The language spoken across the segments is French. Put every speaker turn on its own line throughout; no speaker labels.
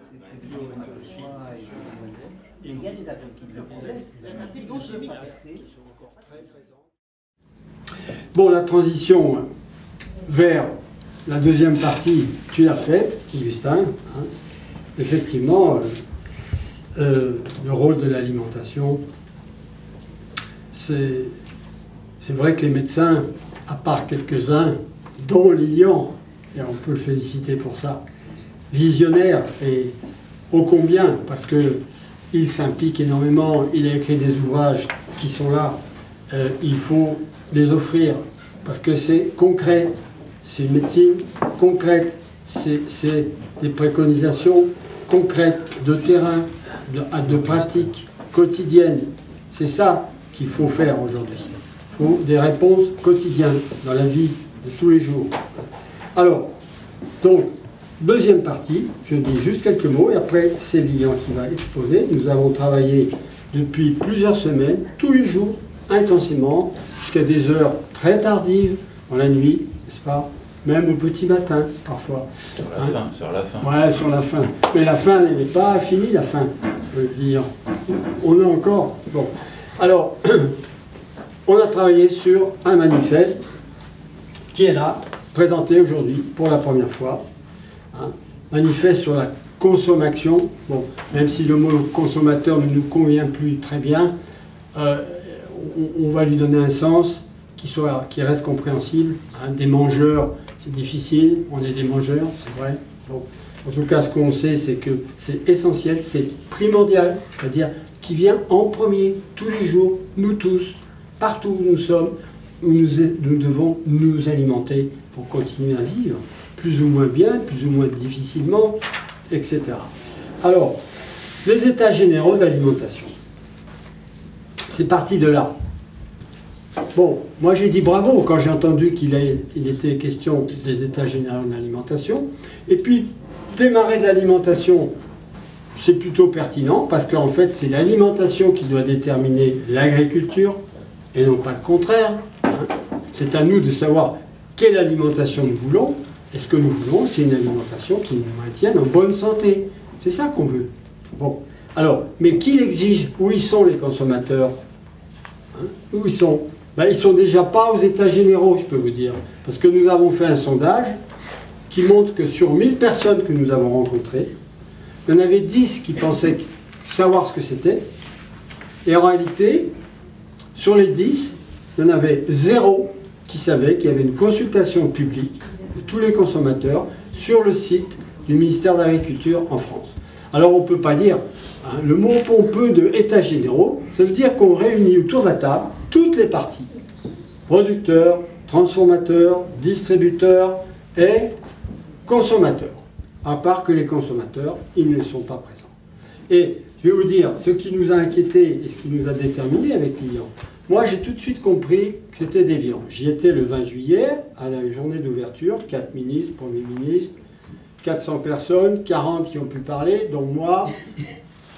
c'est bio avec le choix et il y a des atomes qui se problème, c'est l'intelligence chimique qui sont encore très présents.
Bon, la transition vers la deuxième partie, tu l'as faite, Augustin. Hein. Effectivement, le rôle de l'alimentation, c'est vrai que les médecins, à part quelques-uns, dont Lilian, et on peut le féliciter pour ça, visionnaire et ô combien, parce qu'il s'implique énormément, il a écrit des ouvrages qui sont là, il faut les offrir, parce que c'est concret, c'est une médecine concrète, c'est des préconisations concrètes, de terrain, de pratiques quotidiennes. C'est ça qu'il faut faire aujourd'hui. Il faut des réponses quotidiennes dans la vie de tous les jours. Alors, donc, deuxième partie, je dis juste quelques mots, et après c'est Lilian qui va exposer. Nous avons travaillé depuis plusieurs semaines, tous les jours, intensément, jusqu'à des heures très tardives, dans la nuit, n'est-ce pas? Même au petit matin, parfois.
Sur la fin, sur la fin.
Ouais, sur la fin. Mais la fin, elle n'est pas finie, la fin, je veux dire. On est encore... Bon. Alors, on a travaillé sur un manifeste qui est là, présenté aujourd'hui pour la première fois. Hein. Manifeste sur la consommation. Bon, même si le mot consommateur ne nous convient plus très bien, on va lui donner un sens qui reste compréhensible. Hein. Des mangeurs, c'est difficile, on est des mangeurs, c'est vrai. Bon. En tout cas, ce qu'on sait, c'est que c'est essentiel, c'est primordial, c'est-à-dire qui vient en premier, tous les jours, nous tous, partout où nous sommes, nous devons nous alimenter pour continuer à vivre, plus ou moins bien, plus ou moins difficilement, etc. Alors, les états généraux de l'alimentation. C'est parti de là. Bon, moi j'ai dit bravo quand j'ai entendu qu'il était question des états généraux de l'alimentation. Et puis, démarrer de l'alimentation, c'est plutôt pertinent, parce qu'en fait, c'est l'alimentation qui doit déterminer l'agriculture, et non pas le contraire. Hein. C'est à nous de savoir quelle alimentation nous voulons, et ce que nous voulons, c'est une alimentation qui nous maintienne en bonne santé. C'est ça qu'on veut. Bon, alors, mais qui l'exige? Où ils sont les consommateurs? Hein? Où ils sont? Ben, ils ne sont déjà pas aux états généraux, je peux vous dire. Parce que nous avons fait un sondage qui montre que sur 1000 personnes que nous avons rencontrées, il y en avait 10 qui pensaient savoir ce que c'était. Et en réalité, sur les 10, il y en avait 0 qui savaient qu'il y avait une consultation publique de tous les consommateurs sur le site du ministère de l'Agriculture en France. Alors on ne peut pas dire, hein, le mot pompeux de états généraux, ça veut dire qu'on réunit autour de la table toutes les parties, producteurs, transformateurs, distributeurs et consommateurs. À part que les consommateurs, ils ne sont pas présents. Et je vais vous dire, ce qui nous a inquiétés et ce qui nous a déterminés avec Lilian, moi j'ai tout de suite compris que c'était déviant. J'y étais le 20 juillet, à la journée d'ouverture, 4 ministres, Premier ministre, 400 personnes, 40 qui ont pu parler, dont moi.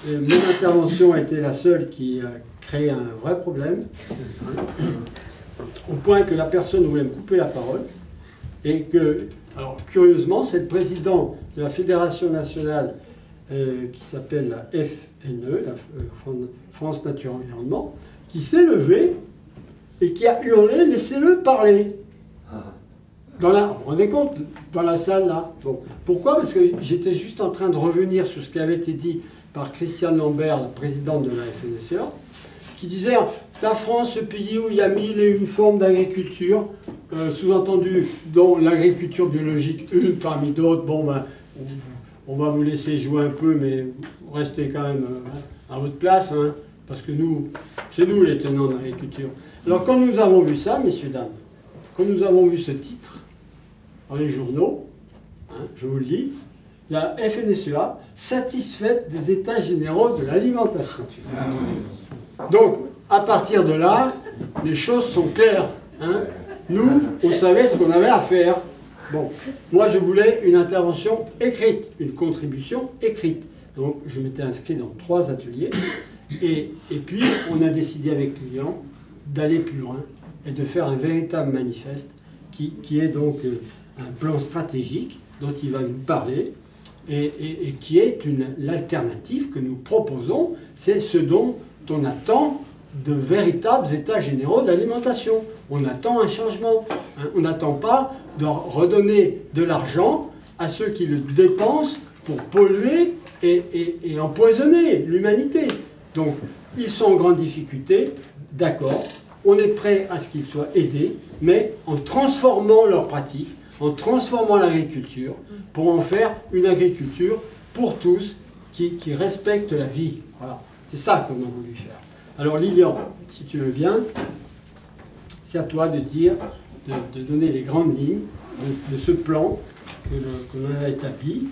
Mon intervention a été la seule qui a créé un vrai problème, au point que la personne voulait me couper la parole, et que, alors curieusement, c'est le président de la Fédération nationale qui s'appelle la FNE, la France Nature Environnement, qui s'est levé et qui a hurlé « Laissez-le parler ». Vous vous rendez compte, dans la salle là. Bon. Pourquoi? Parce que j'étais juste en train de revenir sur ce qui avait été dit par Christiane Lambert, la présidente de la FNSEA, qui disait la France, ce pays où il y a 1001 formes d'agriculture, sous-entendu dont l'agriculture biologique, une parmi d'autres. Bon, ben, on va vous laisser jouer un peu, mais restez quand même à votre place, hein, parce que nous, c'est nous les tenants de l'agriculture. Alors quand nous avons vu ça, messieurs, dames, quand nous avons vu ce titre dans les journaux, hein, je vous le dis, la FNSEA satisfaite des états généraux de l'alimentation. Donc, à partir de là, les choses sont claires. Hein. Nous, on savait ce qu'on avait à faire. Bon, moi, je voulais une intervention écrite, une contribution écrite. Donc, je m'étais inscrit dans 3 ateliers. Et puis, on a décidé avec Lilian d'aller plus loin et de faire un véritable manifeste qui est donc un plan stratégique dont il va nous parler. et qui est l'alternative que nous proposons. C'est ce dont on attend de véritables états généraux de l'alimentation. On attend un changement. On n'attend pas de redonner de l'argent à ceux qui le dépensent pour polluer et empoisonner l'humanité. Donc, ils sont en grande difficulté, d'accord. On est prêt à ce qu'ils soient aidés, mais en transformant leurs pratiques, en transformant l'agriculture, pour en faire une agriculture pour tous, qui respecte la vie. Voilà. C'est ça qu'on a voulu faire. Alors Lilian, si tu veux bien, c'est à toi de dire, de donner les grandes lignes de ce plan que l'on a établi.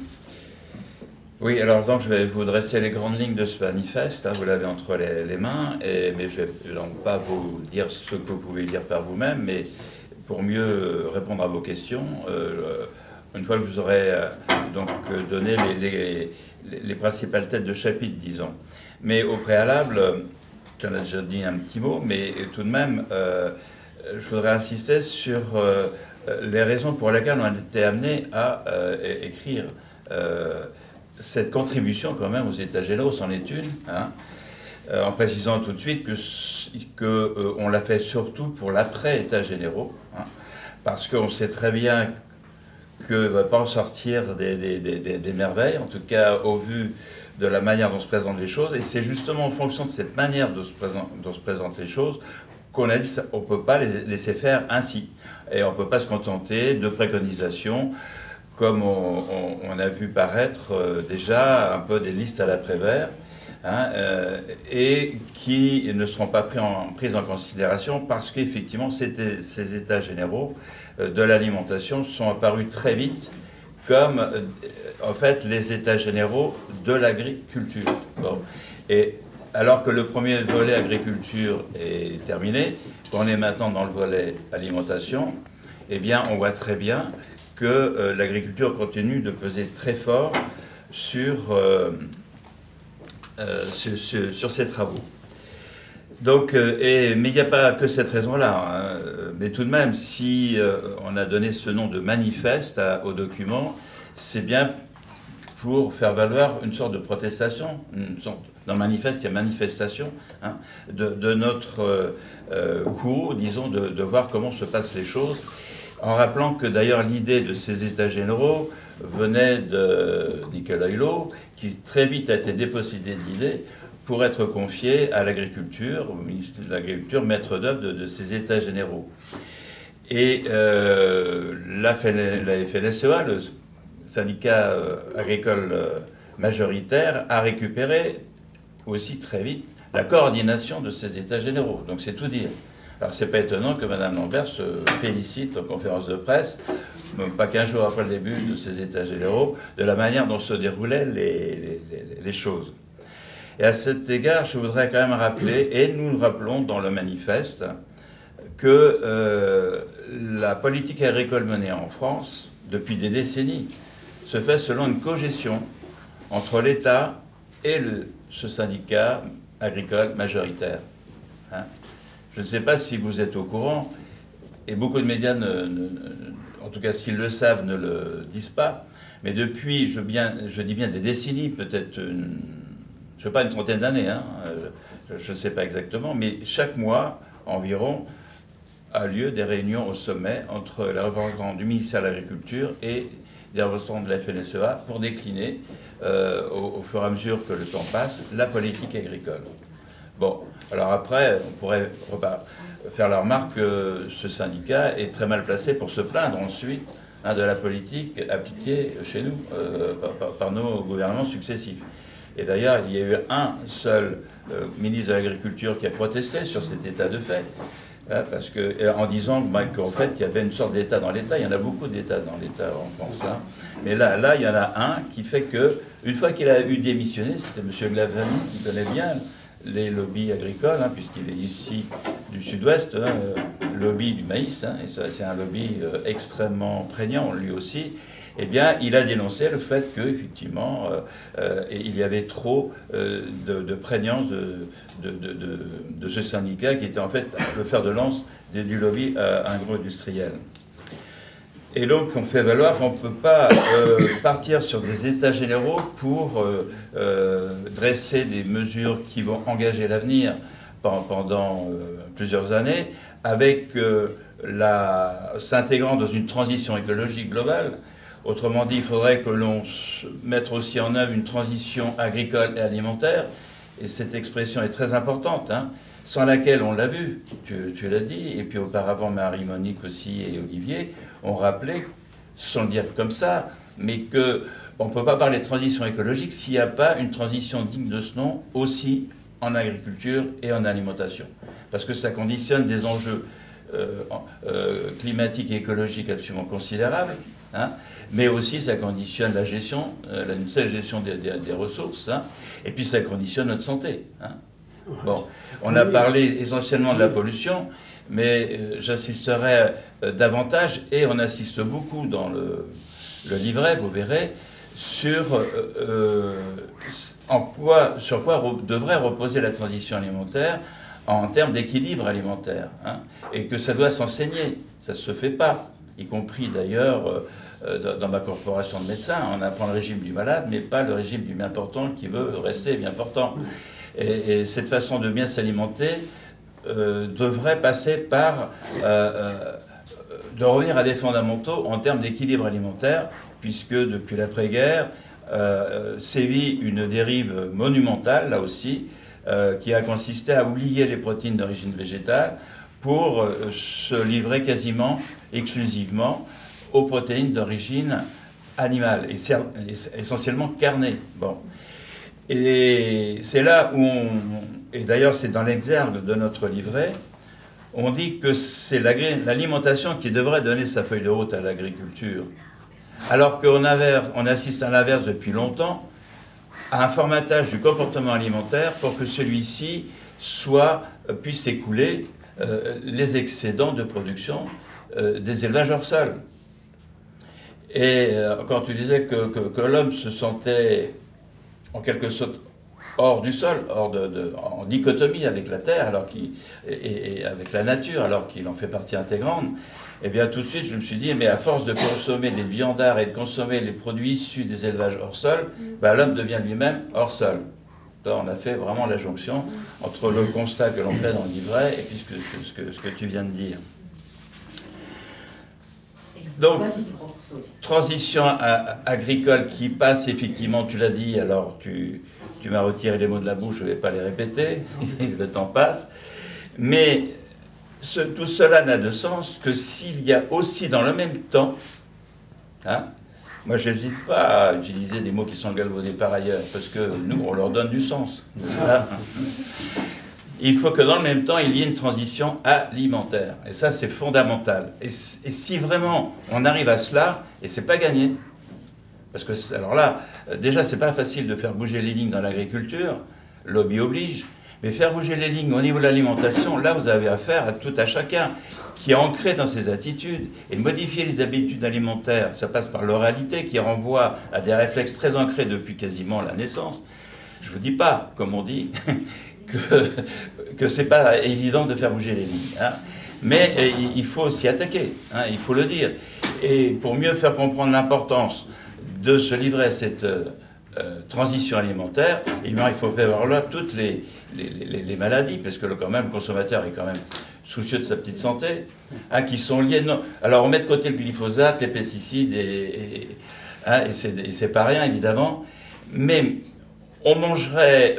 Oui, alors donc je vais vous dresser les grandes lignes de ce manifeste, hein, vous l'avez entre les mains, mais je ne vais donc pas vous dire ce que vous pouvez lire par vous-même, mais pour mieux répondre à vos questions, une fois que vous aurez donc donné les principales têtes de chapitre, disons. Mais au préalable, tu en as déjà dit un petit mot, mais tout de même, je voudrais insister sur les raisons pour lesquelles on a été amené à écrire cette contribution quand même aux États généraux, c'en est une, hein, en précisant tout de suite qu'on l'a fait surtout pour l'après-États généraux, hein, parce qu'on sait très bien que ne va pas en sortir des merveilles, en tout cas au vu de la manière dont se présentent les choses, et c'est justement en fonction de cette manière dont se présentent les choses qu'on a dit qu'on ne peut pas les laisser faire ainsi, et on ne peut pas se contenter de préconisations comme on a vu paraître déjà un peu des listes à la Prévert, hein, et qui ne seront pas prises en considération parce qu'effectivement ces états généraux de l'alimentation sont apparus très vite comme en fait les états généraux de l'agriculture. Bon. Et alors que le premier volet agriculture est terminé, qu'on est maintenant dans le volet alimentation, eh bien on voit très bien que l'agriculture continue de peser très fort sur ces travaux. Donc, mais il n'y a pas que cette raison-là. Hein. Mais tout de même, si on a donné ce nom de manifeste au document, c'est bien pour faire valoir une sorte de protestation, dans manifeste, il y a manifestation, hein, de notre cours, disons, de voir comment se passent les choses. En rappelant que d'ailleurs l'idée de ces états généraux venait de Nicolas Hulot, qui très vite a été dépossédé d'idées pour être confié à l'agriculture, au ministre de l'Agriculture, maître d'œuvre de ces états généraux. Et la FNSEA, le syndicat agricole majoritaire, a récupéré aussi très vite la coordination de ces états généraux. Donc c'est tout dire. Alors, c'est pas étonnant que Mme Lambert se félicite en conférence de presse, même pas 15 jours après le début de ces états généraux, de la manière dont se déroulaient les choses. Et à cet égard, je voudrais quand même rappeler, et nous le rappelons dans le manifeste, que la politique agricole menée en France, depuis des décennies, se fait selon une cogestion entre l'État et ce syndicat agricole majoritaire. Hein. Je ne sais pas si vous êtes au courant, et beaucoup de médias, en tout cas s'ils le savent, ne le disent pas, mais depuis, je dis bien des décennies, peut-être, je ne sais pas, une trentaine d'années, hein, je ne sais pas exactement, mais chaque mois environ a lieu des réunions au sommet entre les représentants du ministère de l'Agriculture et des représentants de la FNSEA pour décliner, au fur et à mesure que le temps passe, la politique agricole. Bon, alors après, on pourrait faire la remarque que ce syndicat est très mal placé pour se plaindre ensuite, hein, de la politique appliquée chez nous par nos gouvernements successifs. Et d'ailleurs, il y a eu un seul ministre de l'Agriculture qui a protesté sur cet état de fait, hein, parce que, en disant qu'en fait, il y avait une sorte d'État dans l'État. Il y en a beaucoup d'États dans l'État en France. Hein. Mais là, il y en a un qui fait que, une fois qu'il a eu démissionné, c'était M. Glavany, qui connaît bien les lobbies agricoles, hein, puisqu'il est ici du sud-ouest, hein, lobby du maïs, hein, et c'est un lobby extrêmement prégnant, lui aussi, eh bien, il a dénoncé le fait qu'effectivement, il y avait trop de prégnance de ce syndicat qui était en fait le fer de lance du lobby agro-industriel. Et donc, on fait valoir qu'on ne peut pas partir sur des états généraux pour dresser des mesures qui vont engager l'avenir pendant plusieurs années, avec s'intégrant dans une transition écologique globale. Autrement dit, il faudrait que l'on mette aussi en œuvre une transition agricole et alimentaire. Et cette expression est très importante, hein, sans laquelle, on l'a vu, tu l'as dit, et puis auparavant Marie-Monique aussi et Olivier ont rappelé, sans le dire comme ça, mais qu'on ne peut pas parler de transition écologique s'il n'y a pas une transition digne de ce nom aussi en agriculture et en alimentation. Parce que ça conditionne des enjeux climatiques et écologiques absolument considérables, hein, mais aussi ça conditionne la gestion, une seule gestion des ressources, hein, et puis ça conditionne notre santé. Hein. Bon, on a parlé essentiellement de la pollution, mais j'insisterai davantage, et on insiste beaucoup dans le livret, vous verrez, sur quoi devrait reposer la transition alimentaire en termes d'équilibre alimentaire, hein, et que ça doit s'enseigner, ça ne se fait pas, y compris d'ailleurs dans ma corporation de médecins, on apprend le régime du malade, mais pas le régime du bien portant qui veut rester bien portant. Et cette façon de bien s'alimenter devrait passer par de revenir à des fondamentaux en termes d'équilibre alimentaire, puisque depuis l'après-guerre sévit une dérive monumentale, là aussi, qui a consisté à oublier les protéines d'origine végétale pour se livrer quasiment exclusivement aux protéines d'origine animale, et essentiellement carnées. Bon. Et c'est là où et d'ailleurs c'est dans l'exergue de notre livret, on dit que c'est l'alimentation qui devrait donner sa feuille de route à l'agriculture. Alors qu'on assiste à l'inverse depuis longtemps, à un formatage du comportement alimentaire pour que celui-ci puisse écouler les excédents de production des élevages hors sol. Et quand tu disais que l'homme se sentait en quelque sorte hors du sol, en dichotomie avec la terre et avec la nature, alors qu'il en fait partie intégrante, eh bien tout de suite je me suis dit, mais à force de consommer des viandards et de consommer les produits issus des élevages hors sol, ben, l'homme devient lui-même hors sol. Donc, on a fait vraiment la jonction entre le constat que l'on fait dans le livret et puis ce que tu viens de dire. Donc, transition agricole qui passe effectivement, tu l'as dit, alors tu m'as retiré les mots de la bouche, je ne vais pas les répéter, le temps passe, mais tout cela n'a de sens que s'il y a aussi dans le même temps, hein, moi je n'hésite pas à utiliser des mots qui sont galvaudés par ailleurs, parce que nous on leur donne du sens. Voilà. Il faut que dans le même temps, il y ait une transition alimentaire. Et ça, c'est fondamental. Et si vraiment on arrive à cela, et c'est pas gagné, parce que, alors là, déjà, c'est pas facile de faire bouger les lignes dans l'agriculture, lobby oblige, mais faire bouger les lignes au niveau de l'alimentation, là, vous avez affaire à tout à chacun qui est ancré dans ses attitudes. Et modifier les habitudes alimentaires, ça passe par l'oralité qui renvoie à des réflexes très ancrés depuis quasiment la naissance. Je vous dis pas, comme on dit, que c'est pas évident de faire bouger les lignes, hein. Mais il faut s'y attaquer, hein, il faut le dire. Et pour mieux faire comprendre l'importance de se livrer à cette transition alimentaire, eh bien, il faut faire valoir toutes les maladies, parce que quand même, le consommateur est quand même soucieux de sa petite santé, hein, qui sont liées. Non. Alors on met de côté le glyphosate, les pesticides, hein, et c'est pas rien évidemment, mais on mangerait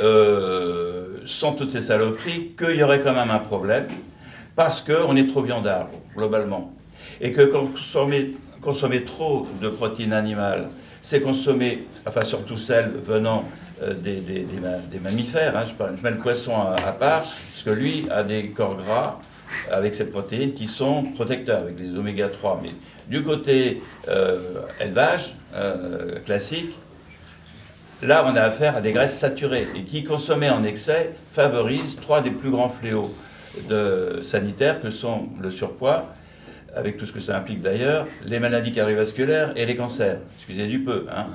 sans toutes ces saloperies qu'il y aurait quand même un problème, parce qu'on est trop viandard, globalement. Et que consommer trop de protéines animales, c'est consommer, enfin surtout celles venant des mammifères, hein, je mets le poisson à part, parce que lui a des corps gras avec ces protéines qui sont protecteurs, avec les oméga 3. Mais du côté élevage classique, là, on a affaire à des graisses saturées et qui, consommées en excès, favorisent 3 des plus grands fléaux sanitaires que sont le surpoids, avec tout ce que ça implique d'ailleurs, les maladies cardiovasculaires et les cancers. Excusez du peu. Hein.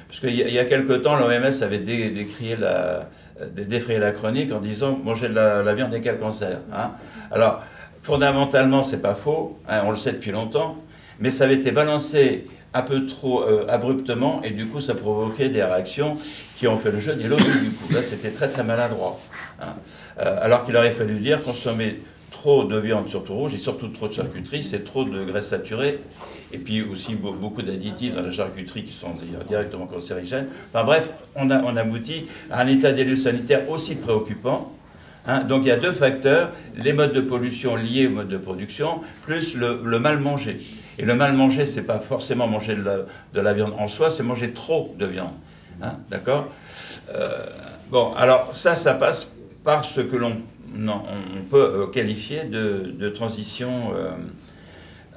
Parce qu'il y a quelque temps, l'OMS avait défrayé la chronique en disant « manger de la viande égale cancer hein. ». Alors, fondamentalement, c'est pas faux, hein, on le sait depuis longtemps, mais ça avait été balancé un peu trop abruptement, et du coup ça provoquait des réactions qui ont fait le jeu des lobbies du coup. Là c'était très très maladroit. Hein. Alors qu'il aurait fallu dire consommer trop de viande surtout rouge, et surtout trop de charcuterie, c'est trop de graisse saturée, et puis aussi beaucoup d'additifs dans la charcuterie qui sont directement cancérigènes. Enfin bref, on aboutit à un état des lieux sanitaires aussi préoccupant. Hein. Donc il y a deux facteurs, les modes de pollution liés au mode de production, plus le mal manger. Et le mal manger, c'est pas forcément manger de la viande en soi, c'est manger trop de viande. Hein, d'accord. Bon, alors ça passe par ce que l'on peut qualifier de transition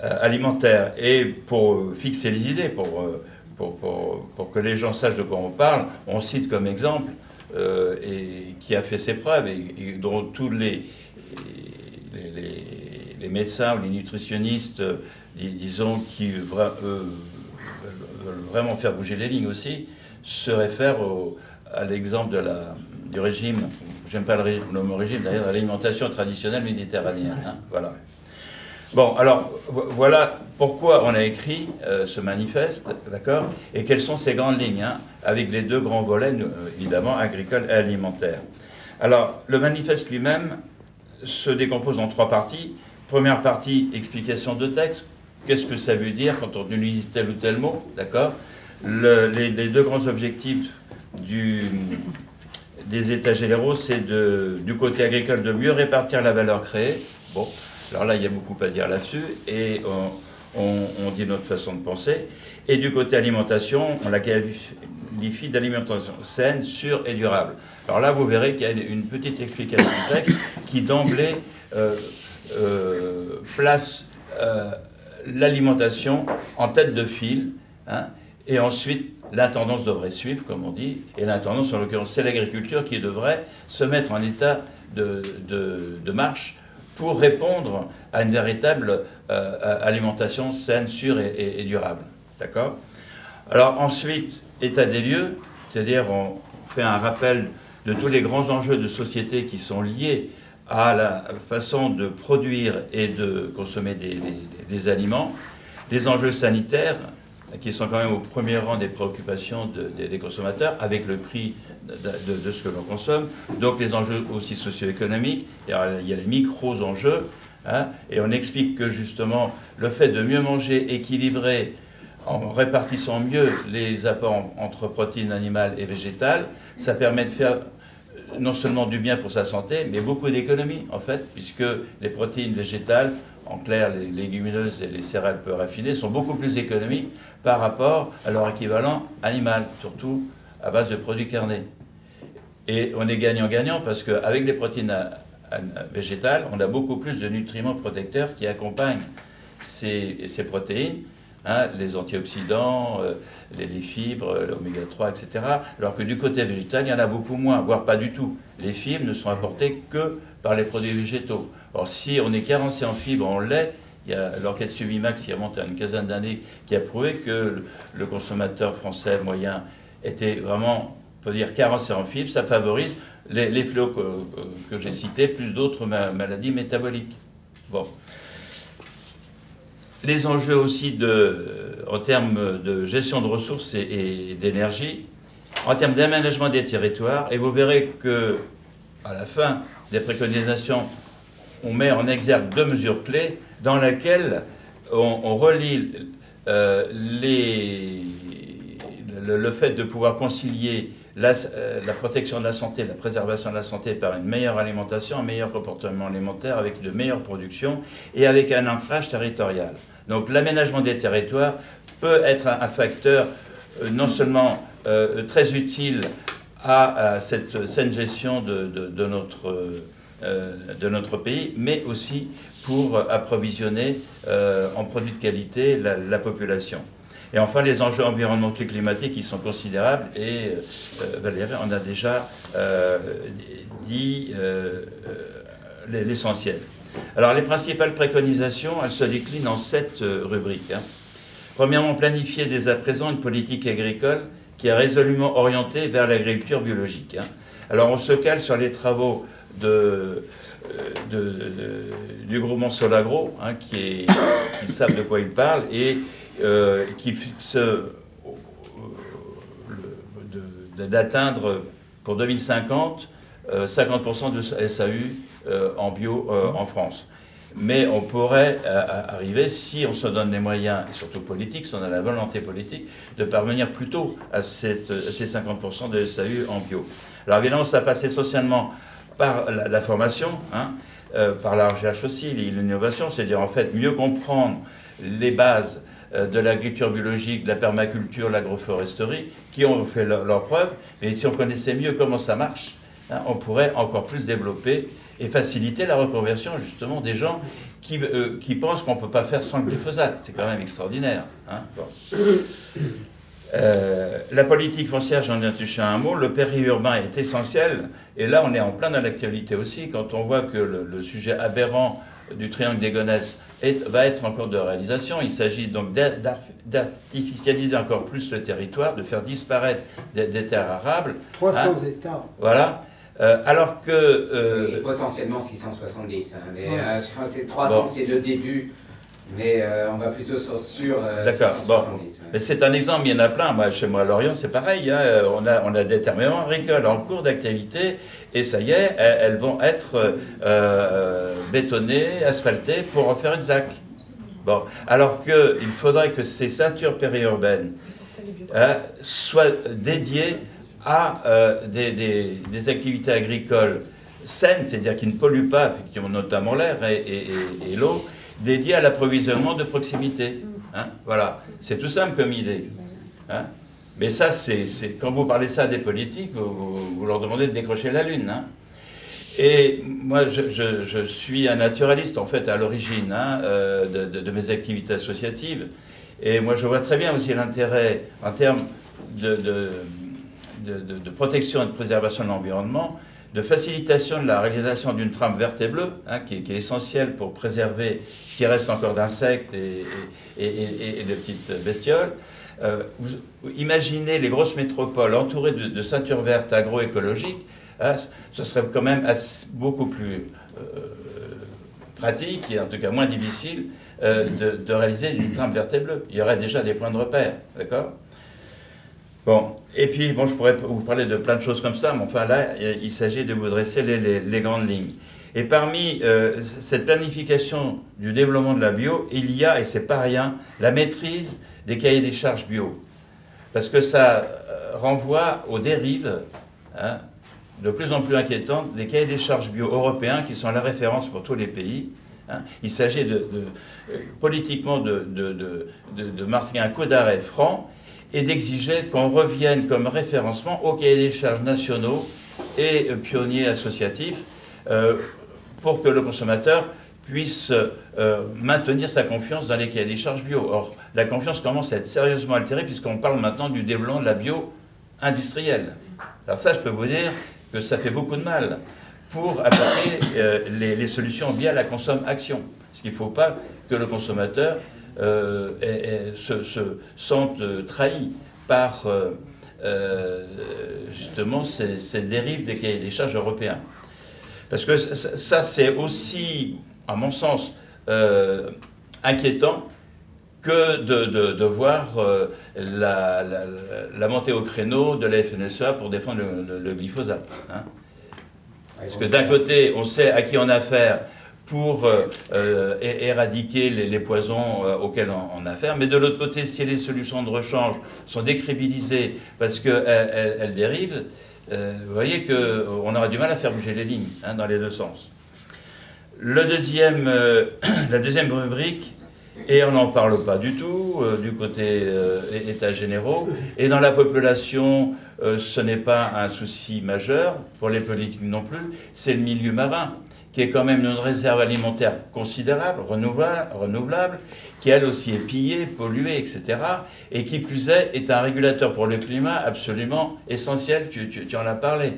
alimentaire. Et pour fixer les idées, pour que les gens sachent de quoi on parle, on cite comme exemple, et qui a fait ses preuves, et dont tous les médecins ou les nutritionnistes, disons, qui veulent vraiment faire bouger les lignes aussi, se réfèrent à l'exemple du régime, j'aime pas le mot régime d'ailleurs, l'alimentation traditionnelle méditerranéenne. Hein, voilà. Bon, alors, voilà pourquoi on a écrit ce manifeste, d'accord, et quelles sont ces grandes lignes, hein, avec les deux grands volets, évidemment, agricoles et alimentaires. Alors, le manifeste lui-même se décompose en trois parties. Première partie, explication de texte. Qu'est-ce que ça veut dire quand on utilise tel ou tel mot, d'accord. Les deux grands objectifs des États généraux, c'est du côté agricole de mieux répartir la valeur créée. Bon, alors là, il y a beaucoup à dire là-dessus, et on dit notre façon de penser. Et du côté alimentation, on la qualifie d'alimentation saine, sûre et durable. Alors là, vous verrez qu'il y a une petite explication du texte qui d'emblée place l'alimentation en tête de file, hein, et ensuite l'intendance devrait suivre, comme on dit, et l'intendance, en l'occurrence, c'est l'agriculture qui devrait se mettre en état de marche pour répondre à une véritable alimentation saine, sûre et durable. D'accord? Alors ensuite, état des lieux, c'est-à-dire on fait un rappel de tous les grands enjeux de société qui sont liés à la façon de produire et de consommer des aliments, des enjeux sanitaires qui sont quand même au premier rang des préoccupations des consommateurs, avec le prix de ce que l'on consomme, donc les enjeux aussi socio-économiques, il y a les micro-enjeux, hein, et on explique que justement le fait de mieux manger, équilibrer, en répartissant mieux les apports entre protéines animales et végétales, ça permet de faire non seulement du bien pour sa santé, mais beaucoup d'économies, en fait, puisque les protéines végétales, en clair, les légumineuses et les céréales peu raffinées, sont beaucoup plus économiques par rapport à leur équivalent animal, surtout à base de produits carnés. Et on est gagnant-gagnant parce qu'avec les protéines végétales, on a beaucoup plus de nutriments protecteurs qui accompagnent ces protéines, hein, les antioxydants, les fibres, l'oméga 3, etc. Alors que du côté végétal, il y en a beaucoup moins, voire pas du tout. Les fibres ne sont apportées que par les produits végétaux. Or, si on est carencé en fibres, en lait, il y a l'enquête Suvimax qui remonte à une quinzaine d'années qui a prouvé que le consommateur français moyen était vraiment, on peut dire, carencé en fibres. Ça favorise les fléaux que j'ai cités, plus d'autres maladies métaboliques. Bon. Les enjeux aussi en termes de gestion de ressources et d'énergie, en termes d'aménagement des territoires, et vous verrez que à la fin des préconisations, on met en exergue deux mesures clés dans lesquelles on relie le fait de pouvoir concilier la protection de la santé, la préservation de la santé par une meilleure alimentation, un meilleur comportement alimentaire avec de meilleures productions et avec un ancrage territorial. Donc l'aménagement des territoires peut être un facteur non seulement très utile à cette saine gestion de notre pays, mais aussi pour approvisionner en produits de qualité la population. Et enfin, les enjeux environnementaux et climatiques qui sont considérables, et Valérie en a déjà dit l'essentiel. Alors, les principales préconisations, elles se déclinent en 7 rubriques. Hein. Premièrement, planifier dès à présent une politique agricole qui est résolument orientée vers l'agriculture biologique. Hein. Alors, on se cale sur les travaux du groupement Solagro, hein, qui savent de quoi ils parlent, et qui fixe d'atteindre pour 2050 50% de SAU en bio en France. Mais on pourrait arriver, si on se donne les moyens, et surtout politiques, si on a la volonté politique, de parvenir plutôt à ces 50% de SAU en bio. Alors évidemment, ça passe essentiellement par la formation, hein, par la recherche aussi, l'innovation, c'est-à-dire en fait mieux comprendre les bases de l'agriculture biologique, de la permaculture, l'agroforesterie, qui ont fait leurs preuves, mais si on connaissait mieux comment ça marche, hein, on pourrait encore plus développer et faciliter la reconversion justement des gens qui pensent qu'on ne peut pas faire sans le glyphosate. C'est quand même extraordinaire. Hein, bon. La politique foncière, j'en ai touché un mot, le périurbain est essentiel, et là on est en plein dans l'actualité aussi, quand on voit que le sujet aberrant du triangle des Gonesse va être en cours de réalisation. Il s'agit donc d'artificialiser encore plus le territoire, de faire disparaître des terres arables.
300
hein,
hectares.
Voilà. Alors que...
Et potentiellement 670. Hein, mais 300 bon. C'est le début, mais on va plutôt sur 670.
Bon. Ouais. C'est un exemple, il y en a plein. Moi, chez moi à Lorient, c'est pareil. Hein, on a des terminaux agricoles en cours d'activité, et ça y est, elles vont être bétonnées, asphaltées pour en faire une ZAC. Bon. Alors qu'il faudrait que ces ceintures périurbaines soient dédiées à des activités agricoles saines, c'est-à-dire qui ne polluent pas, effectivement, notamment l'air et l'eau, dédiées à l'approvisionnement de proximité. Hein, voilà, c'est tout simple comme idée. Hein, mais ça, quand vous parlez ça à des politiques, vous leur demandez de décrocher la Lune. Hein. Et moi, je suis un naturaliste, en fait, à l'origine hein, de mes activités associatives. Et moi, je vois très bien aussi l'intérêt, en termes de protection et de préservation de l'environnement, de facilitation de la réalisation d'une trame verte et bleue, hein, qui est essentielle pour préserver ce qui reste encore d'insectes et de petites bestioles. Vous imaginez les grosses métropoles entourées de ceintures vertes agroécologiques, hein, ce serait quand même beaucoup plus pratique et en tout cas moins difficile de réaliser une trame verte et bleue. Il y aurait déjà des points de repère, d'accord ? Bon, et puis, bon, je pourrais vous parler de plein de choses comme ça, mais enfin là, il s'agit de vous dresser les grandes lignes. Et parmi cette planification du développement de la bio, il y a, et c'est pas rien, la maîtrise des cahiers des charges bio. Parce que ça renvoie aux dérives, hein, de plus en plus inquiétantes, des cahiers des charges bio européens qui sont la référence pour tous les pays. Hein. Il s'agit politiquement de marquer un coup d'arrêt franc, et d'exiger qu'on revienne comme référencement aux cahiers des charges nationaux et pionniers associatifs pour que le consommateur puisse maintenir sa confiance dans les cahiers des charges bio. Or, la confiance commence à être sérieusement altérée puisqu'on parle maintenant du développement de la bio industrielle. Alors ça, je peux vous dire que ça fait beaucoup de mal pour apporter les solutions via la consomme-action. Parce qu'il ne faut pas que le consommateur se sentent trahis par justement ces dérives des cahiers des charges européens. Parce que ça c'est aussi, à mon sens, inquiétant que de voir la montée au créneau de la FNSEA pour défendre le glyphosate. Hein. Parce que d'un côté, on sait à qui on a affaire pour éradiquer les poisons auxquels on a affaire. Mais de l'autre côté, si les solutions de rechange sont décrédibilisées parce qu'elles dérivent, vous voyez qu'on aura du mal à faire bouger les lignes hein, dans les deux sens. La deuxième rubrique, et on n'en parle pas du tout, du côté états généraux, et dans la population, ce n'est pas un souci majeur, pour les politiques non plus, c'est le milieu marin, qui est quand même une réserve alimentaire considérable, renouvelable, qui elle aussi est pillée, polluée, etc. Et qui plus est un régulateur pour le climat absolument essentiel, tu en as parlé.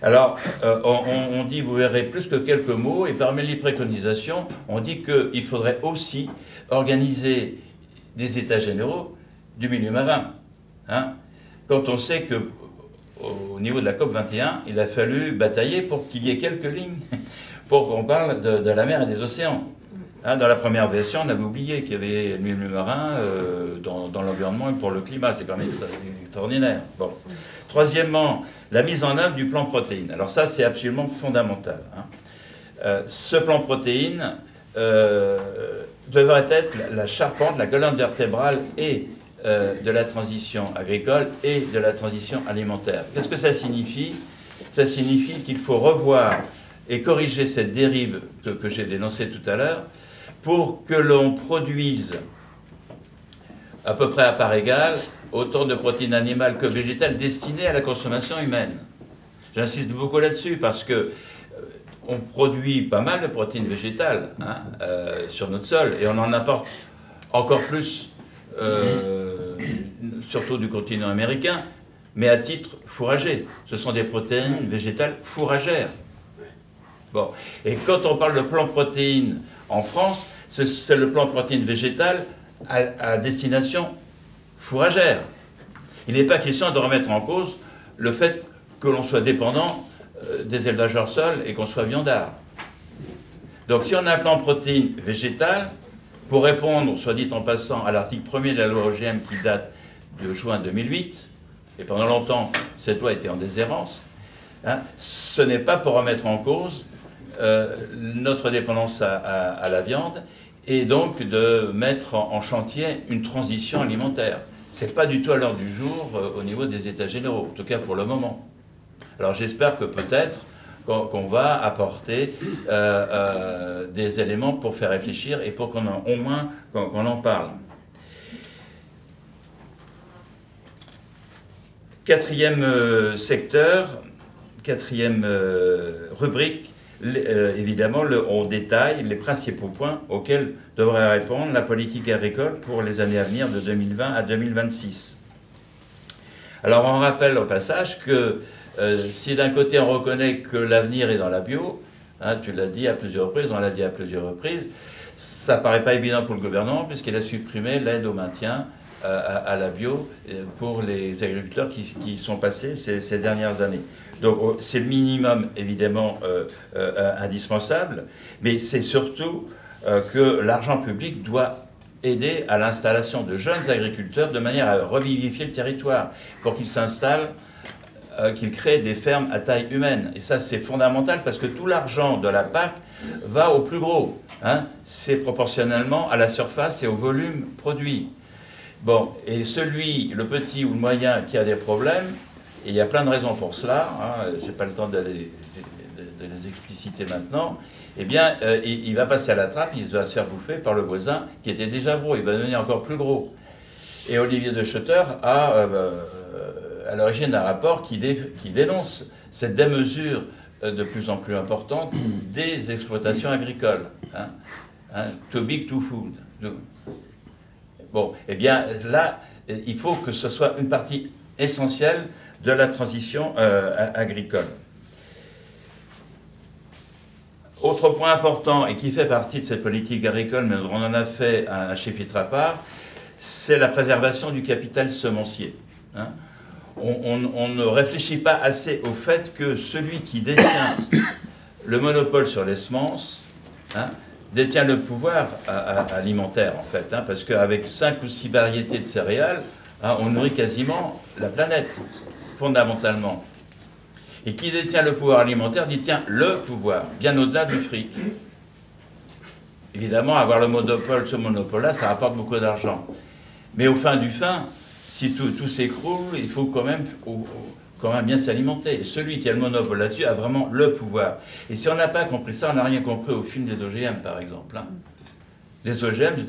Alors, on dit, vous verrez plus que quelques mots, et parmi les préconisations, on dit qu'il faudrait aussi organiser des états généraux du milieu marin. Hein, quand on sait qu'au niveau de la COP 21, il a fallu batailler pour qu'il y ait quelques lignes pour qu'on parle de la mer et des océans. Hein, dans la première version, on avait oublié qu'il y avait le milieu marin dans l'environnement et pour le climat. C'est quand même extraordinaire. Bon. Troisièmement, la mise en œuvre du plan protéines. Alors ça, c'est absolument fondamental. Hein. Ce plan protéines devrait être la charpente, la colonne vertébrale et de la transition agricole et de la transition alimentaire. Qu'est-ce que ça signifie? Ça signifie qu'il faut revoir et corriger cette dérive que j'ai dénoncée tout à l'heure pour que l'on produise à peu près à part égale autant de protéines animales que végétales destinées à la consommation humaine. J'insiste beaucoup là-dessus parce que on produit pas mal de protéines végétales hein, sur notre sol et on en apporte encore plus, surtout du continent américain, mais à titre fourrager. Ce sont des protéines végétales fourragères. Bon. Et quand on parle de plan protéines en France, c'est le plan protéines végétales à destination fourragère. Il n'est pas question de remettre en cause le fait que l'on soit dépendant des élevages hors sol et qu'on soit viandard. Donc si on a un plan protéines végétales, pour répondre, soit dit en passant, à l'article 1er de la loi OGM qui date de juin 2008, et pendant longtemps, cette loi était en déshérence, hein, ce n'est pas pour remettre en cause notre dépendance à la viande, et donc de mettre en chantier une transition alimentaire. Ce n'est pas du tout à l'ordre du jour au niveau des États généraux, en tout cas pour le moment. Alors j'espère que peut-être qu'on va apporter des éléments pour faire réfléchir et pour au moins qu'on en parle. Quatrième secteur, quatrième rubrique, évidemment, on détaille les principaux points auxquels devrait répondre la politique agricole pour les années à venir de 2020 à 2026. Alors on rappelle au passage que si d'un côté on reconnaît que l'avenir est dans la bio, hein, tu l'as dit à plusieurs reprises, on l'a dit à plusieurs reprises, ça ne paraît pas évident pour le gouvernement puisqu'il a supprimé l'aide au maintien à la bio pour les agriculteurs qui sont passés ces dernières années. Donc c'est le minimum évidemment indispensable, mais c'est surtout que l'argent public doit aider à l'installation de jeunes agriculteurs de manière à revivifier le territoire pour qu'ils s'installent, qu'ils créent des fermes à taille humaine. Et ça c'est fondamental parce que tout l'argent de la PAC va au plus gros. Hein, c'est proportionnellement à la surface et au volume produit. Bon, et le petit ou le moyen qui a des problèmes, et il y a plein de raisons pour cela, hein, je n'ai pas le temps de les expliciter maintenant, eh bien, il va passer à la trappe, il va se faire bouffer par le voisin qui était déjà gros, il va devenir encore plus gros. Et Olivier de Schutter a à l'origine d'un rapport qui dénonce cette démesure de plus en plus importante des exploitations agricoles. Hein, too big, too food. Bon, eh bien, là, il faut que ce soit une partie essentielle de la transition agricole. Autre point important, et qui fait partie de cette politique agricole, mais on en a fait un chapitre à part, c'est la préservation du capital semencier. Hein. On ne réfléchit pas assez au fait que celui qui détient le monopole sur les semences, hein, détient le pouvoir alimentaire, en fait, hein, parce qu'avec 5 ou 6 variétés de céréales, hein, on nourrit quasiment la planète, fondamentalement. Et qui détient le pouvoir alimentaire détient le pouvoir, bien au-delà du fric. Évidemment, avoir le monopole, ce monopole-là, ça rapporte beaucoup d'argent. Mais au fin du fin, si tout s'écroule, il faut quand même bien s'alimenter. Celui qui a le monopole là-dessus a vraiment le pouvoir. Et si on n'a pas compris ça, on n'a rien compris au film des OGM, par exemple. Hein. Les OGM,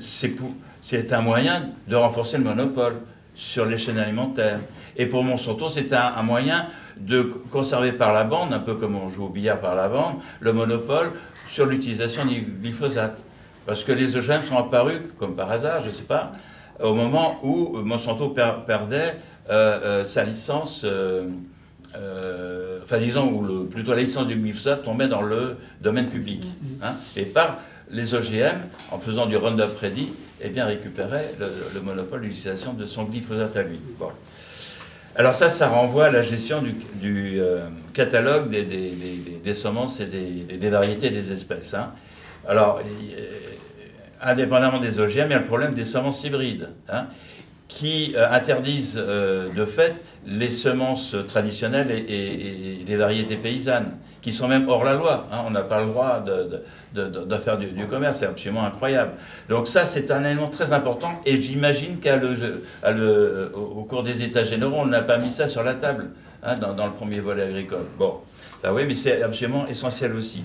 c'est un moyen de renforcer le monopole sur les chaînes alimentaires. Et pour Monsanto, c'est un moyen de conserver par la bande, un peu comme on joue au billard par la bande, le monopole sur l'utilisation du glyphosate. Parce que les OGM sont apparus, comme par hasard, je ne sais pas, au moment où Monsanto perdait sa licence, enfin disons, plutôt la licence du glyphosate tombait dans le domaine public. Hein, et par les OGM, en faisant du Roundup Ready, eh bien récupérait le monopole d'utilisation de son glyphosate à lui. Bon. Alors ça renvoie à la gestion du catalogue des semences et des variétés des espèces. Hein. Alors, indépendamment des OGM, il y a le problème des semences hybrides, hein, qui interdisent de fait les semences traditionnelles et les variétés paysannes, qui sont même hors la loi. Hein. On n'a pas le droit de faire du commerce, c'est absolument incroyable. Donc ça, c'est un élément très important, et j'imagine qu'au cours des états généraux, on n'a pas mis ça sur la table, hein, dans le premier volet agricole. Bon, ah oui, mais c'est absolument essentiel aussi.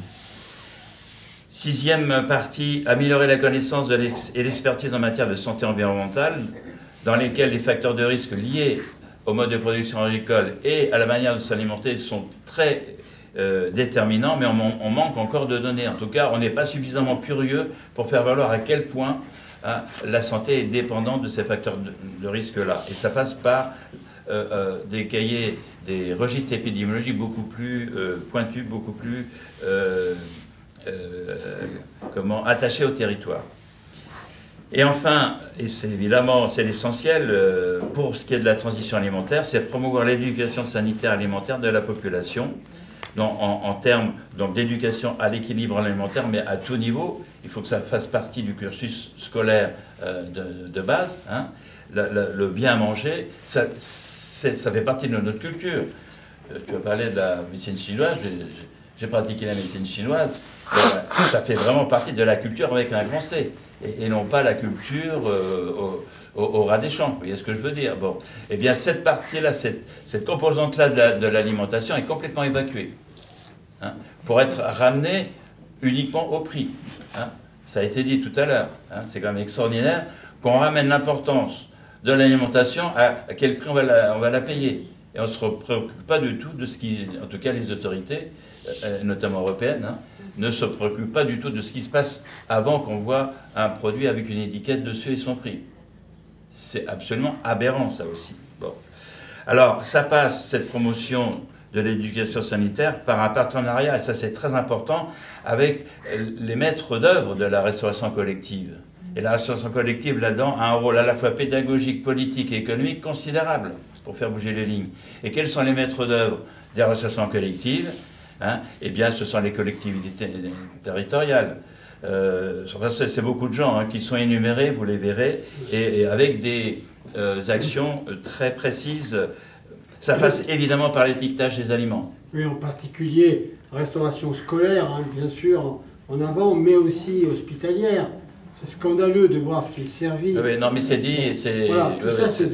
6e partie, améliorer la connaissance et l'expertise en matière de santé environnementale, dans lesquels les facteurs de risque liés au mode de production agricole et à la manière de s'alimenter sont très déterminants, mais on manque encore de données. En tout cas, on n'est pas suffisamment curieux pour faire valoir à quel point la santé est dépendante de ces facteurs de risque-là. Et ça passe par des cahiers, des registres épidémiologiques beaucoup plus pointus, beaucoup plus attachés au territoire. Et enfin, et c'est évidemment l'essentiel pour ce qui est de la transition alimentaire, c'est promouvoir l'éducation sanitaire alimentaire de la population, donc en termes d'éducation à l'équilibre alimentaire, mais à tout niveau. Il faut que ça fasse partie du cursus scolaire de base. Hein. Le bien manger, ça fait partie de notre culture. Tu as parlé de la médecine chinoise, j'ai pratiqué la médecine chinoise, ça fait vraiment partie de la culture avec un grand C. Et non pas la culture au ras des champs, vous voyez ce que je veux dire. Bon, eh bien cette partie-là, cette composante-là de l'alimentation est complètement évacuée, hein, pour être ramenée uniquement au prix. Hein. Ça a été dit tout à l'heure, hein, c'est quand même extraordinaire qu'on ramène l'importance de l'alimentation à quel prix on va la payer. Et on ne se préoccupe pas du tout de ce qui, en tout cas les autorités, notamment européennes, hein, ne se préoccupe pas du tout de ce qui se passe avant qu'on voit un produit avec une étiquette dessus et son prix. C'est absolument aberrant, ça aussi. Bon. Alors, ça passe, cette promotion de l'éducation sanitaire, par un partenariat, et ça c'est très important, avec les maîtres d'œuvre de la restauration collective. Et la restauration collective, là-dedans, a un rôle à la fois pédagogique, politique et économique considérable pour faire bouger les lignes. Et quels sont les maîtres d'œuvre de la restauration collective? Hein, eh bien, ce sont les collectivités territoriales. C'est beaucoup de gens, hein, qui sont énumérés, vous les verrez, et avec des actions très précises. Ça passe évidemment par l'étiquetage des aliments.
Oui, en particulier restauration scolaire, hein, bien sûr, en avant, mais aussi hospitalière. C'est scandaleux de voir ce qui est servi.
Oui, non, mais c'est dit.
Voilà, tout ça, c'est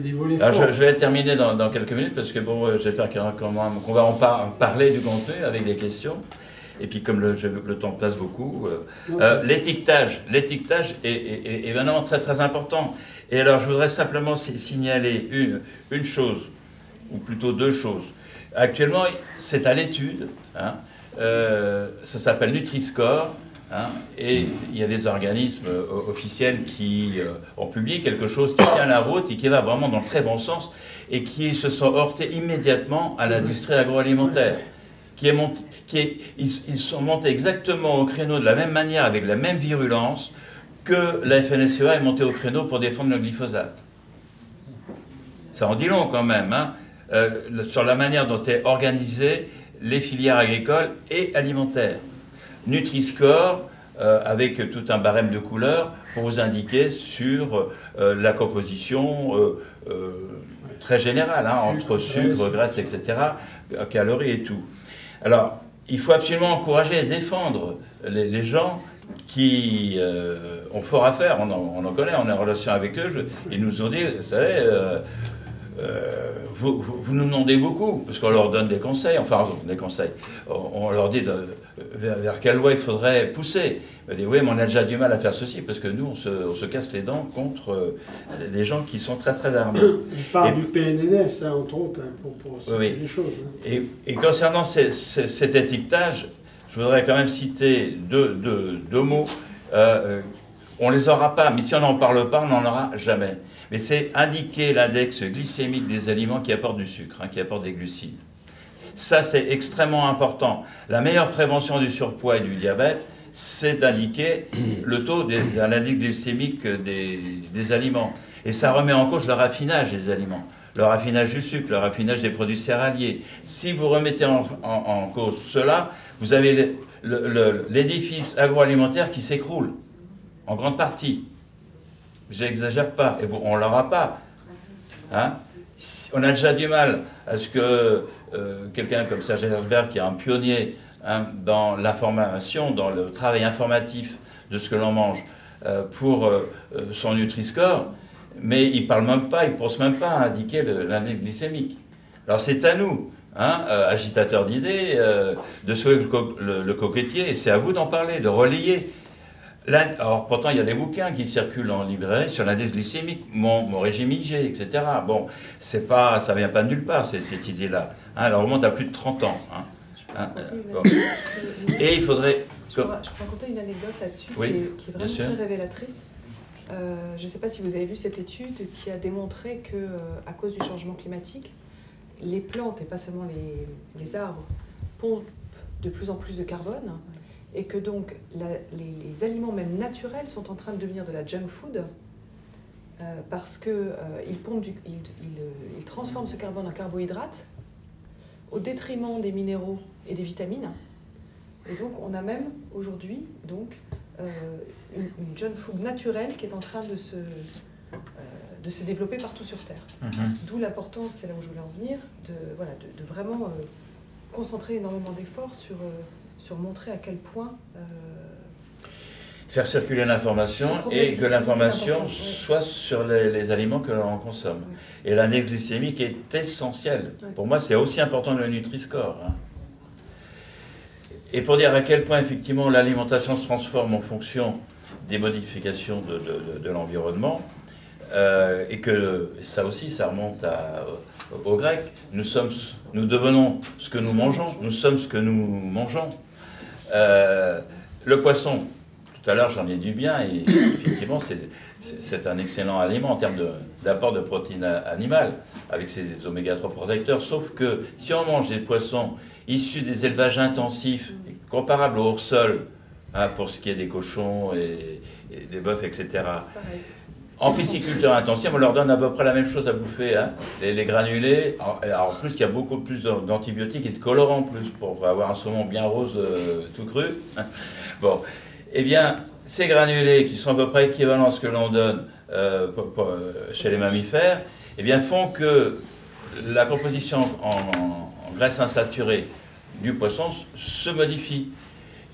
des volets forts.
Je vais terminer dans quelques minutes, parce que bon, j'espère qu'on va en parler du contenu avec des questions. Et puis, comme le temps passe beaucoup, l'étiquetage est vraiment très, très important. Et alors, je voudrais simplement signaler une chose, ou plutôt deux choses. Actuellement, c'est à l'étude. Hein, ça s'appelle Nutri-Score. Hein, et il y a des organismes officiels qui ont publié quelque chose qui tient la route et qui va vraiment dans le très bon sens et qui se sont heurtés immédiatement à l'industrie agroalimentaire. Ils sont montés exactement au créneau de la même manière, avec la même virulence, que la FNSEA est montée au créneau pour défendre le glyphosate. Ça en dit long quand même, hein, sur la manière dont est organisées les filières agricoles et alimentaires. Nutri-Score, avec tout un barème de couleurs pour vous indiquer sur la composition très générale, hein, entre sucre, graisse, etc., calories et tout. Alors, il faut absolument encourager et défendre les gens qui ont fort à faire. On en connaît, on est en relation avec eux. Ils nous ont dit, vous savez, vous nous demandez beaucoup, parce qu'on leur donne des conseils, enfin des conseils, on leur dit vers quelle loi il faudrait pousser. Ils disent, oui, mais on a déjà du mal à faire ceci, parce que nous, on se casse les dents contre des gens qui sont très très armés.
Il parle du PNNS, hein, entre autres, hein, pour
oui.
des choses. Hein.
Et concernant cet étiquetage, je voudrais quand même citer deux mots. On ne les aura pas, mais si on n'en parle pas, on n'en aura jamais. Mais c'est indiquer l'index glycémique des aliments qui apportent du sucre, hein, qui apportent des glucides. Ça, c'est extrêmement important. La meilleure prévention du surpoids et du diabète, c'est d'indiquer le taux d'un indice glycémique des aliments. Et ça remet en cause le raffinage des aliments. le raffinage du sucre, le raffinage des produits céréaliers. Si vous remettez en cause cela, vous avez l'édifice agroalimentaire qui s'écroule, en grande partie. J'exagère pas, et on ne l'aura pas. Hein? On a déjà du mal à ce que quelqu'un comme Serge Herzberg, qui est un pionnier dans l'information, dans le travail informatif de ce que l'on mange, pour son Nutri-Score, mais il ne parle même pas, il ne pense même pas à indiquer l'indice glycémique. Alors c'est à nous, agitateurs d'idées, de sauver le coquetier, et c'est à vous d'en parler, de relayer. Alors pourtant il y a des bouquins qui circulent en librairie sur l'indice glycémique, mon régime IG, etc. Bon, ça ne vient pas de nulle part, cette idée-là. Alors on remonte à plus de 30 ans. Bon. Et il faudrait...
Je peux raconter une anecdote là-dessus,
oui,
qui est vraiment très révélatrice. Je ne sais pas si vous avez vu cette étude qui a démontré qu'à cause du changement climatique, les plantes, et pas seulement les arbres, pompent de plus en plus de carbone, et que donc les aliments même naturels sont en train de devenir de la junk food, parce qu'ils transforment ce carbone en carbohydrates au détriment des minéraux et des vitamines. Et donc on a même aujourd'hui une junk food naturelle qui est en train de se développer partout sur Terre. D'où l'importance, c'est là où je voulais en venir, de vraiment concentrer énormément d'efforts sur montrer à quel point...
faire circuler l'information et que l'information soit sur les aliments que l'on consomme. Oui. Et l'indice glycémique est essentiel. Oui. Pour moi, c'est aussi important que le Nutri-Score. Et pour dire à quel point, effectivement, l'alimentation se transforme en fonction des modifications de l'environnement, et que ça aussi, ça remonte aux Grecs. Nous devenons ce que nous mangeons, nous sommes ce que nous mangeons. Le poisson, tout à l'heure j'en ai dit bien, et effectivement c'est un excellent aliment en termes d'apport de protéines animales, avec ses oméga-3 protecteurs, sauf que si on mange des poissons issus des élevages intensifs, comparables au hors-sol, pour ce qui est des cochons et des bœufs, etc., en pisciculture intensive, on leur donne à peu près la même chose à bouffer, les granulés. Alors, en plus, il y a beaucoup plus d'antibiotiques et de colorants en plus, pour avoir un saumon bien rose tout cru. Bon, eh bien, ces granulés, qui sont à peu près équivalents à ce que l'on donne chez les mammifères, eh bien, font que la composition en graisses insaturées du poisson se modifie.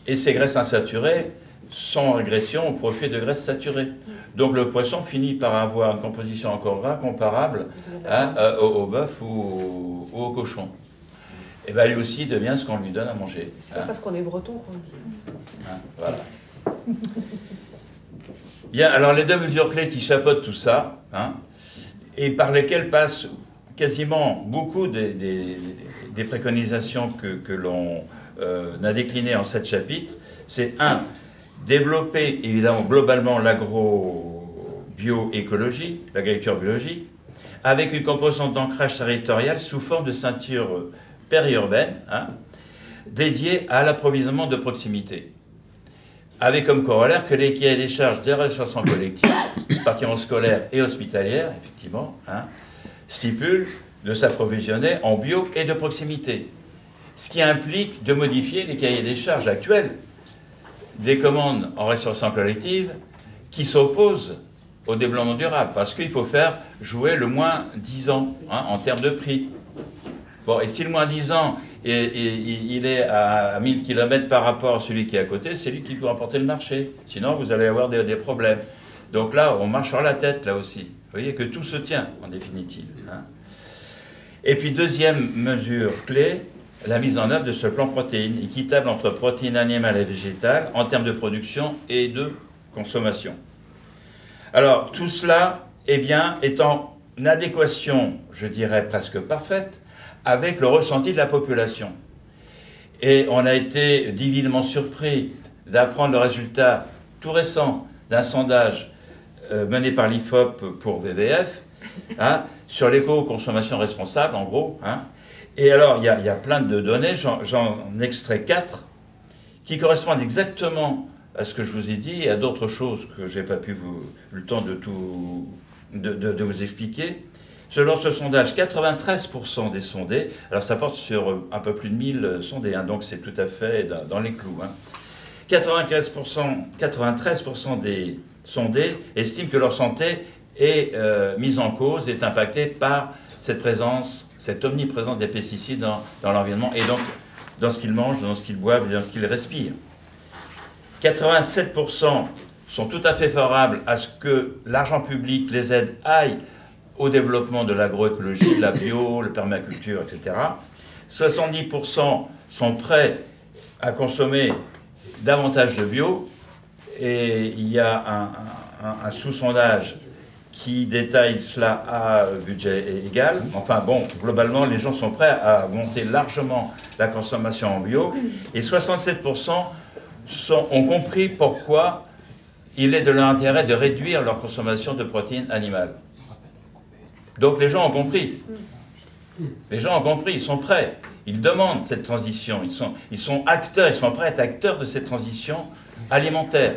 Et ces graisses insaturées sont en régression au profit de graisses saturées. Donc le poisson finit par avoir une composition encore gras comparable au bœuf ou au cochon. Et bien lui aussi devient ce qu'on lui donne à manger.
C'est pas parce qu'on est breton qu'on le dit.
Voilà. Bien, alors les deux mesures clés qui chapeautent tout ça, et par lesquelles passent quasiment beaucoup des préconisations que l'on a déclinées en 7 chapitres, c'est 1. Développer évidemment globalement l'agro-bioécologie, l'agriculture biologique, avec une composante d'ancrage territorial sous forme de ceinture périurbaine, dédiée à l'approvisionnement de proximité. Avec comme corollaire que les cahiers des charges des ressources collectives, parties scolaires et hospitalières, effectivement, stipulent de s'approvisionner en bio et de proximité. Ce qui implique de modifier les cahiers des charges actuels des commandes en restauration collective qui s'opposent au développement durable, parce qu'il faut faire jouer le moins 10 ans en termes de prix. Bon, et si le moins 10 ans, il est à 1000 km par rapport à celui qui est à côté, c'est lui qui peut emporter le marché. Sinon, vous allez avoir des problèmes. Donc là, on marche sur la tête, là aussi. Vous voyez que tout se tient, en définitive. Et puis, deuxième mesure clé, la mise en œuvre de ce plan protéines, équitable entre protéines animales et végétales, en termes de production et de consommation. Alors, tout cela, eh bien, est en adéquation, je dirais presque parfaite, avec le ressenti de la population. Et on a été divinement surpris d'apprendre le résultat tout récent d'un sondage mené par l'IFOP pour WWF, sur l'éco-consommation responsable, en gros. Et alors, il y a plein de données, j'en extrais 4, qui correspondent exactement à ce que je vous ai dit et à d'autres choses que je n'ai pas pu le temps de vous expliquer. Selon ce sondage, 93% des sondés, alors ça porte sur un peu plus de 1000 sondés, hein, donc c'est tout à fait dans les clous. Hein. 93% des sondés estiment que leur santé est mise en cause, est impactée par cette présence, cette omniprésence des pesticides dans l'environnement et donc dans ce qu'ils mangent, dans ce qu'ils boivent et dans ce qu'ils respirent. 87% sont tout à fait favorables à ce que l'argent public, les aides aillent au développement de l'agroécologie, de la bio, la permaculture, etc. 70% sont prêts à consommer davantage de bio. Et il y a un sous-sondage qui détaille cela à budget égal. Enfin bon, globalement, les gens sont prêts à augmenter largement la consommation en bio. Et 67% ont compris pourquoi il est de leur intérêt de réduire leur consommation de protéines animales. Donc les gens ont compris. Les gens ont compris, ils sont prêts. Ils demandent cette transition. Ils sont acteurs, ils sont prêts à être acteurs de cette transition alimentaire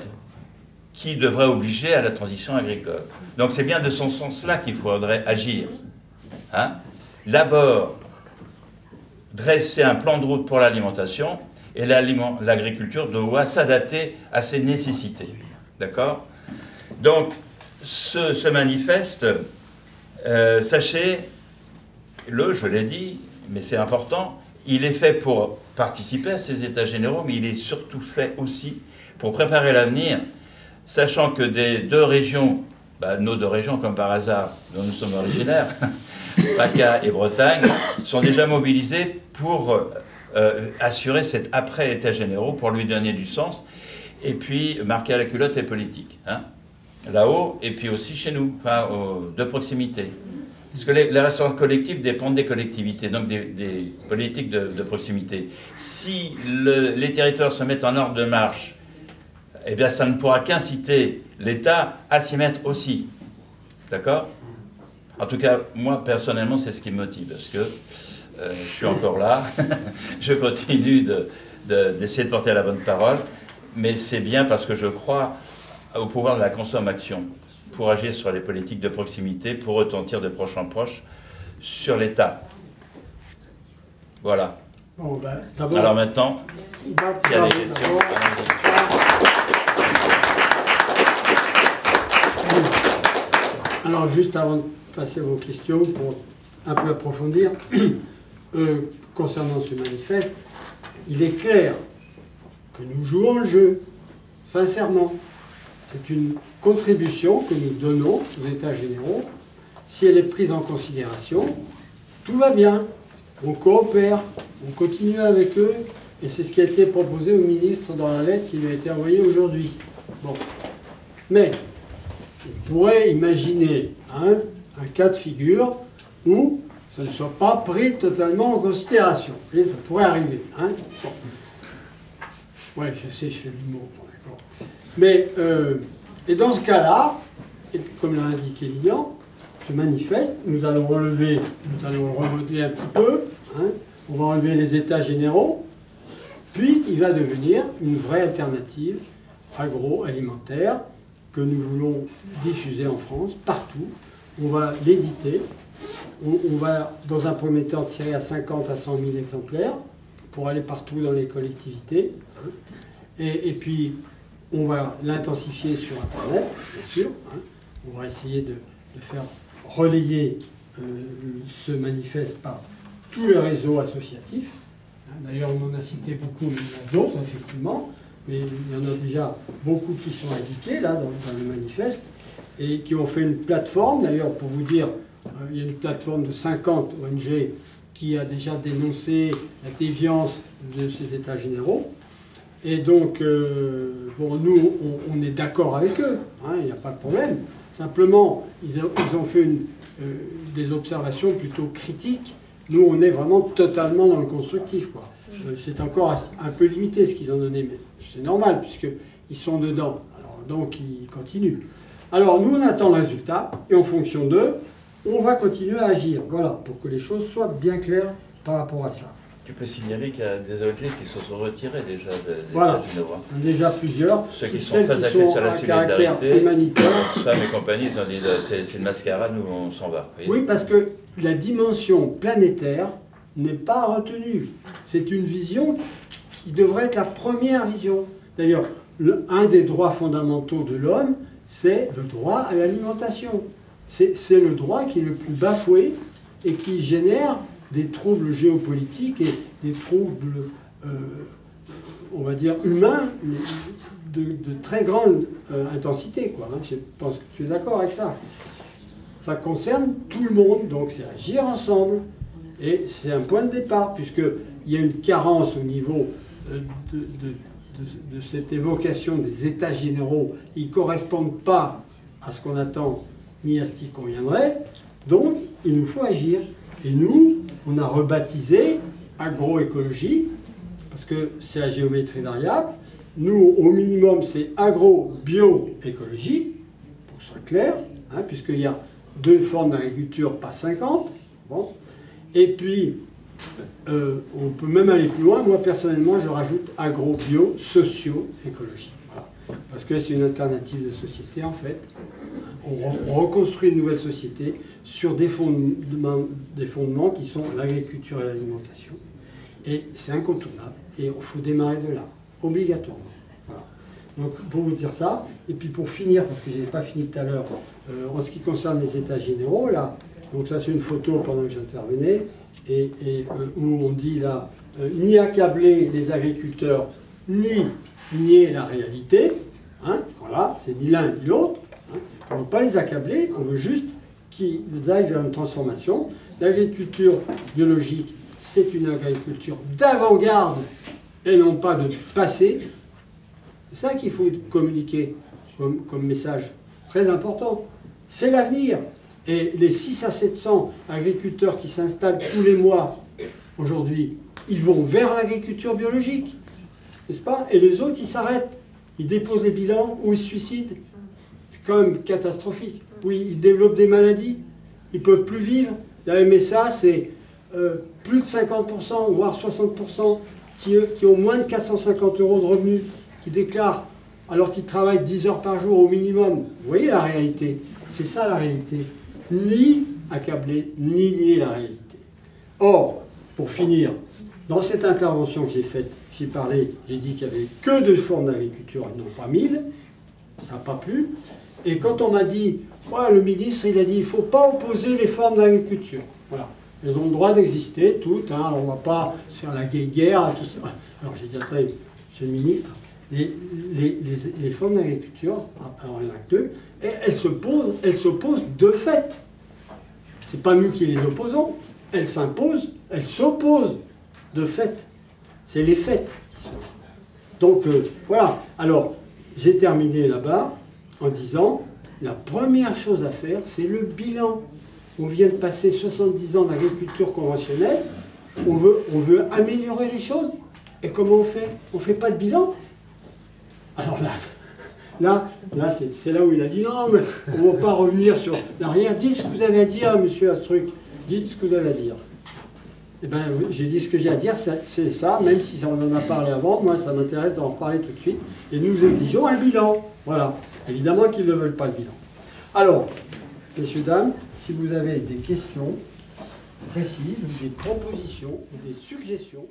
qui devrait obliger à la transition agricole. Donc c'est bien de ce sens-là qu'il faudrait agir. Hein? D'abord, dresser un plan de route pour l'alimentation et l'agriculture doit s'adapter à ces nécessités. D'accord? Donc ce manifeste... sachez-le, je l'ai dit, mais c'est important, il est fait pour participer à ces états généraux, mais il est surtout fait aussi pour préparer l'avenir, sachant que des deux régions, nos deux régions comme par hasard, dont nous sommes originaires, PACA et Bretagne, sont déjà mobilisées pour assurer cet après-état généraux, pour lui donner du sens, et puis marquer à la culotte les politiques. Hein, là-haut, et puis aussi chez nous, enfin, de proximité. Parce que les restaurants collectifs dépendent des collectivités, donc des politiques de proximité. Si les territoires se mettent en ordre de marche, eh bien ça ne pourra qu'inciter l'État à s'y mettre aussi. D'accord? En tout cas, moi, personnellement, c'est ce qui me motive, parce que je suis encore là, je continue d'essayer de porter la bonne parole, mais c'est bien parce que je crois au pouvoir de la consommation pour agir sur les politiques de proximité, pour retentir de proche en proche sur l'État. Voilà.
Bon,
alors maintenant, il y a des questions.
Alors juste avant de passer à vos questions, pour un peu approfondir, concernant ce manifeste, il est clair que nous jouons le jeu, sincèrement. C'est une contribution que nous donnons aux États généraux. Si elle est prise en considération, tout va bien. On coopère, on continue avec eux, et c'est ce qui a été proposé au ministre dans la lettre qui lui a été envoyée aujourd'hui. Bon. Mais, on pourrait imaginer un cas de figure où ça ne soit pas pris totalement en considération. Et ça pourrait arriver. Hein, bon. Ouais, je sais, je fais du mot. D'accord. Mais, et dans ce cas-là, comme l'a indiqué Lilian, ce manifeste, nous allons le remodeler un petit peu, hein, on va enlever les états généraux, puis il va devenir une vraie alternative agroalimentaire que nous voulons diffuser en France, partout. On va l'éditer, on va dans un premier temps tirer à 50 à 100 000 exemplaires pour aller partout dans les collectivités, hein, et puis on va l'intensifier sur Internet, bien sûr. Hein. On va essayer de faire relayer ce manifeste par tous les réseaux associatifs. Hein. D'ailleurs, on en a cité beaucoup, mais il y en a d'autres, effectivement. Mais il y en a déjà beaucoup qui sont indiqués, là, dans le manifeste, et qui ont fait une plateforme. D'ailleurs, pour vous dire, il y a une plateforme de 50 ONG qui a déjà dénoncé la déviance de ces états généraux. Et donc, bon, nous, on est d'accord avec eux, hein, il n'y a pas de problème. Simplement, ils ont fait des observations plutôt critiques. Nous, on est vraiment totalement dans le constructif, quoi. C'est encore un peu limité ce qu'ils ont donné, mais c'est normal, puisqu'ils sont dedans. Alors, donc, ils continuent. Alors, nous, on attend le résultat, et en fonction d'eux, on va continuer à agir. Voilà, pour que les choses soient bien claires par rapport à ça.
Tu peux signaler qu'il y a des ONG qui se sont retirés déjà des
voilà.
États généraux.
Déjà plusieurs.
Ceux qui sont très axés sur la solidarité,
humanitaire.
Femmes et compagnie, ils ont dit c'est une mascarade, nous on s'en va.
Oui, parce que la dimension planétaire n'est pas retenue. C'est une vision qui devrait être la première vision. D'ailleurs, un des droits fondamentaux de l'homme, c'est le droit à l'alimentation. C'est le droit qui est le plus bafoué et qui génère des troubles géopolitiques et des troubles, on va dire, humains de très grande intensité, quoi, hein. Je pense que tu es d'accord avec ça. Ça concerne tout le monde, donc c'est agir ensemble. Et c'est un point de départ, puisqu'il y a une carence au niveau de cette évocation des États généraux. Ils ne correspondent pas à ce qu'on attend, ni à ce qui conviendrait. Donc, il nous faut agir. Et nous, on a rebaptisé agroécologie, parce que c'est à géométrie variable. Nous, au minimum, c'est agro-bioécologie, pour que ce soit clair, hein, puisqu'il y a 2 formes d'agriculture, pas 50. Bon. Et puis, on peut même aller plus loin. Moi, personnellement, je rajoute agro-bio-socio-écologie. Voilà. Parce que c'est une alternative de société, en fait. On reconstruit une nouvelle société sur des fondements qui sont l'agriculture et l'alimentation. Et c'est incontournable. Et il faut démarrer de là, obligatoirement. Voilà. Donc, pour vous dire ça, et puis pour finir, parce que je n'ai pas fini tout à l'heure, en ce qui concerne les États généraux, là, donc ça c'est une photo pendant que j'intervenais, et où on dit là, ni accabler les agriculteurs, ni nier la réalité, hein, voilà, c'est ni l'un ni l'autre, hein. On ne veut pas les accabler, on veut juste qu'ils aillent vers une transformation. L'agriculture biologique, c'est une agriculture d'avant-garde et non pas de passé. C'est ça qu'il faut communiquer comme message très important. C'est l'avenir. Et les 600 à 700 agriculteurs qui s'installent tous les mois aujourd'hui, ils vont vers l'agriculture biologique, n'est-ce pas? Et les autres, ils s'arrêtent. Ils déposent les bilans ou ils se suicident. C'est quand même catastrophique. Oui, ils développent des maladies. Ils ne peuvent plus vivre. La MSA, c'est plus de 50%, voire 60%, qui ont moins de 450 € de revenus, qui déclarent alors qu'ils travaillent 10 heures par jour au minimum. Vous voyez la réalité. C'est ça la réalité. Ni accabler, ni nier la réalité. Or, pour finir, dans cette intervention que j'ai faite, j'ai dit qu'il n'y avait que 2 formes d'agriculture et non pas 1000. Ça n'a pas plu. Et quand on m'a dit, ouais, le ministre, il a dit, il ne faut pas opposer les formes d'agriculture. Voilà. Elles ont le droit d'exister, toutes. Hein, on ne va pas se faire la guerre, tout ça. Alors j'ai dit, attendez, monsieur le ministre, les formes d'agriculture, alors il n'y en a que 2, et elles s'opposent de fait. Ce n'est pas nous qui les opposons, elles s'imposent, elles s'opposent de fait. C'est les faits qui sont. Donc voilà. Alors j'ai terminé là-bas en disant, la première chose à faire, c'est le bilan. On vient de passer 70 ans d'agriculture conventionnelle, on veut améliorer les choses. Et comment on fait? On ne fait pas de bilan. Alors là c'est là où il a dit, non, mais on ne va pas revenir sur l'arrière. Dites ce que vous avez à dire, monsieur Astruc. Dites ce que vous avez à dire. Eh bien, j'ai dit ce que j'ai à dire, c'est ça, même si on en a parlé avant, moi ça m'intéresse d'en reparler tout de suite. Et nous exigeons un bilan. Voilà. Évidemment qu'ils ne veulent pas le bilan. Alors, messieurs, dames, si vous avez des questions précises, ou des propositions, ou des suggestions,